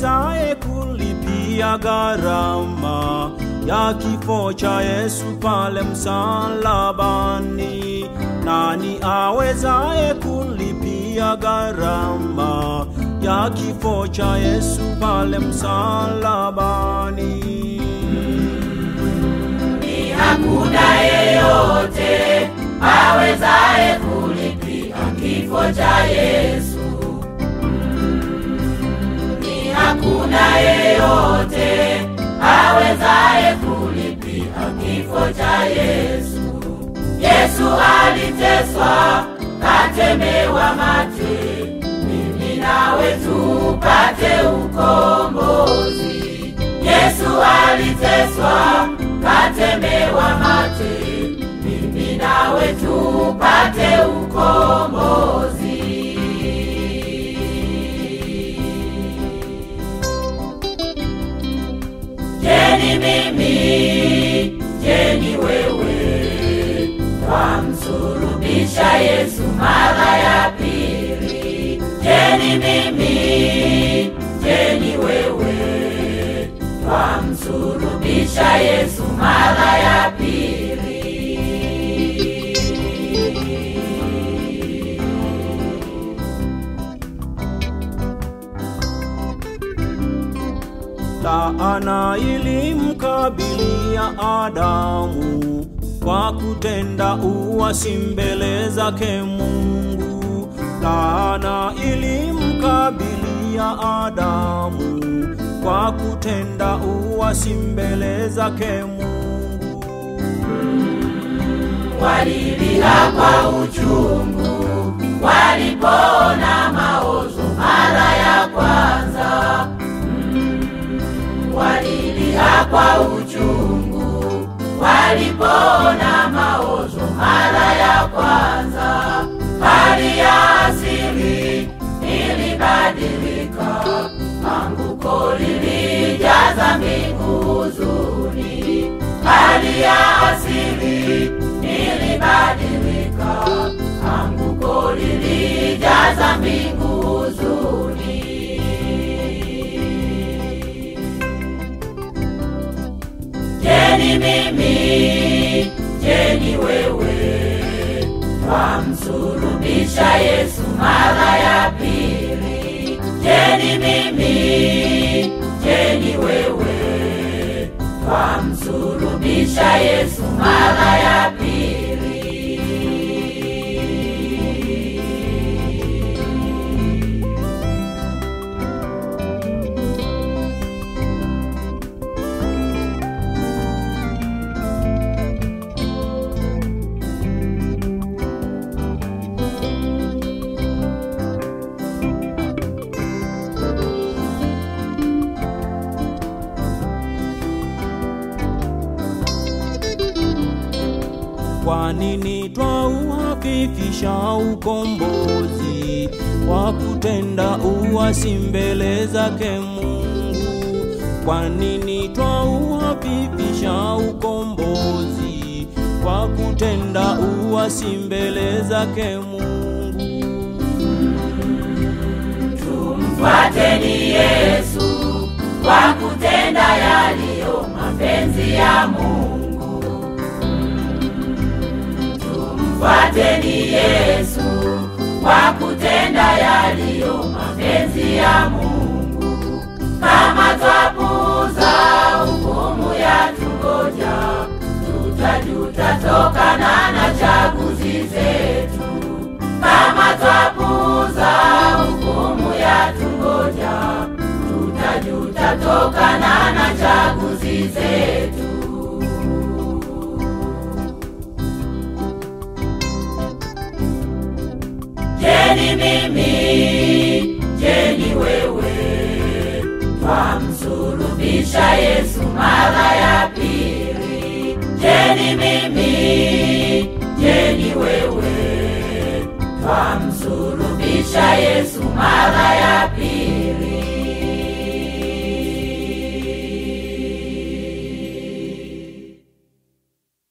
awezaye kulipia gharama ya kifo cha Yesu pale msalabani? Nani awezaye kulipia gharama ya kifo cha Yesu pale msalabani? Ni hakuna yeyote awezaye kulipia kifo cha Yesu. Ni hakuna yeyote awezaye kulipia kifo cha Yesu. Yesu aliteswa, katemewa mate, mimi nawe tupate ukombozi. Yesu aliteswa, katemewa mate, mimi nawe tupate ukombozi. Jeni mimi, jeni wewe, twamsulubisha Yesu mara ya pili. Jeni mimi, jeni wewe, twamsulubisha Yesu mara ya pili. Laana ilimkabilia Adamu kwa kutenda uasi mbele zake Mungu. Laana ilimkabilia Adamu kwa kutenda uasi mbele zake Mungu. Walilia kwa uchungu walipoona maozo mara ya kwanza. Walilia kwa uchungu walipoona maozo mara ya kwanza. Hali ya asili ilibadilika, anguko lilijaza mbingu huzuni. Hali ya asili ilibadilika, anguko lilijaza mbingu huzuni. Jeni mimi, jeni wewe, twamsulubisha Yesu mara ya pili. Jeni mimi, jeni wewe, twamsulubisha Yesu mara ya pili. Kwa nini twauhafifisha ukombozi kwa kutenda uasi mbele zake Mungu? Kwa nini twauhafifisha ukombozi kwa kutenda uasi mbele zake Mungu? Tumfuateni Yesu kwa kutenda yaliyo mapenzi ya Mungu. Tumfuateni Yesu kwa kutenda yaliyo mapenzi ya Mungu. Kama twapuuza hukumu ya tungoja, tutajuta tokana na chaguzi zetu. Kama twapuuza hukumu ya tungoja, tutajuta tokana na chaguzi zetu. Jeni mimi, jeni wewe, twamsulubisha Yesu mara ya pili. Jeni mimi, jeni wewe, twamsulubisha Yesu mara